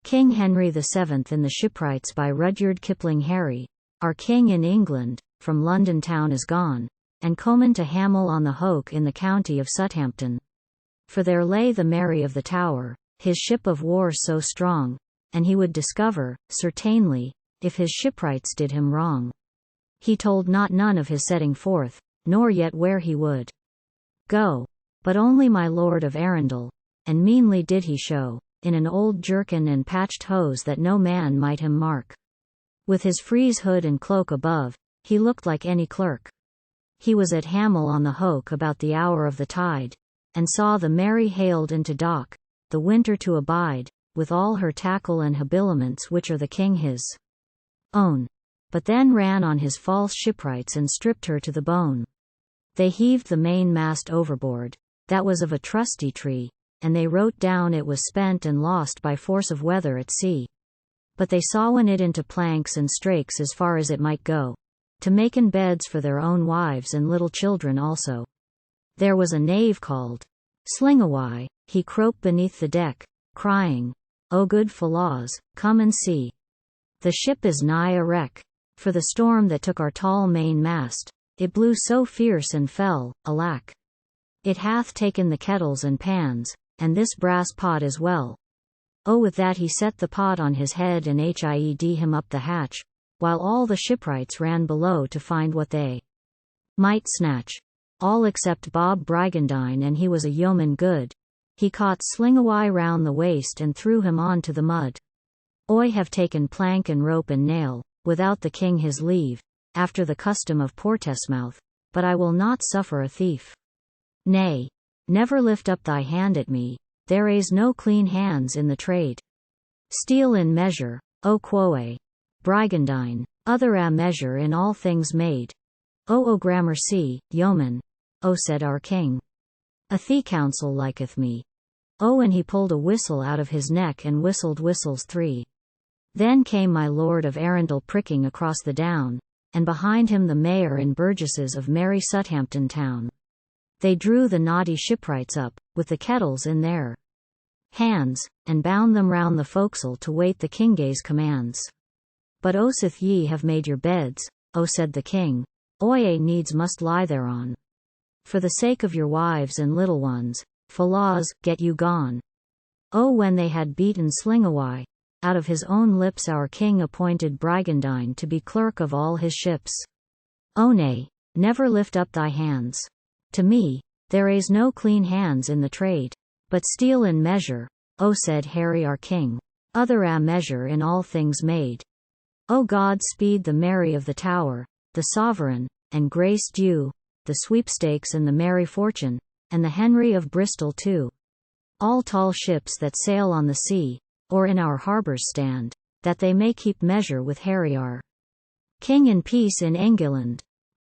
King Henry VII in the Shipwrights by Rudyard Kipling. Harry, our king in England, from London town is gone, and comen to Hamull on the Hoke in the county of Suthampton. For there lay the Mary of the Tower, his ship of war so strong, and he would discover, certaynely, if his shipwrights did him wrong. He told not none of his setting forth, nor yet where he would go, but only my Lord of Arundel, and meanly did he show, in an old jerkin and patched hose that no man might him mark. With his frieze hood and cloak above, he looked like any clerk. He was at Hamull on the Hoke about the hour of the tide, and saw the Mary haled into dock, the winter to abide, with all her tackle and habiliments which are the king his own, but then ran on his false shipwrights and stripped her to the bone. They heaved the main-mast overboard, that was of a trusty tree, and they wrote down it was spent and lost by force of weather at sea. But they sawen it into planks and strakes as far as it might go, to maken beds for their own wives and little children also. There was a knave called Slingawai, he crope beneath the deck, crying, "O good fellows, come and see. The ship is nigh a wreck, for the storm that took our tall main-mast, it blew so fierce and fell, alack. It hath taken the kettles and pans, and this brass pot as well." Oh, with that he set the pot on his head and hied him up the hatch, while all the shipwrights ran below to find what they might snatch. All except Bob Brigandine, and he was a yeoman good. He caught Slingawai round the waist and threw him on to the mud. "I have taken plank and rope and nail, without the king his leave, after the custom of Portesmouth, but I will not suffer a thief. Nay, never lift up thy hand at me, there is no clean hands in the trade. Steal in measure, O quoe, Brigandine, other a measure in all things made. O gramercy, yeoman, O said our king. A thee counsel liketh me. Oh, and he pulled a whistle out of his neck and whistled whistles three. Then came my Lord of Arundel pricking across the down, and behind him the mayor and burgesses of merry Suthampton town. They drew the naughty shipwrights up, with the kettles in their hands, and bound them round the forecastle to wait the king's commands. But O sith ye have made your beds, O said the king, I needs must lie thereon. For the sake of your wives and little ones, fellows, get you gone. Oh, when they had beaten Slingawai, out of his own lips our king appointed Brigandine to be clerk of all his ships. Oh nay, never lift up thy hands to me, there is no clean hands in the trade, but steal in measure, O said Harry our king, other a measure in all things made. O God speed the Mary of the Tower, the sovereign, and grace due, the sweepstakes and the merry fortune, and the Henry of Bristol too. All tall ships that sail on the sea, or in our harbours stand, that they may keep measure with Harry our king in peace in England.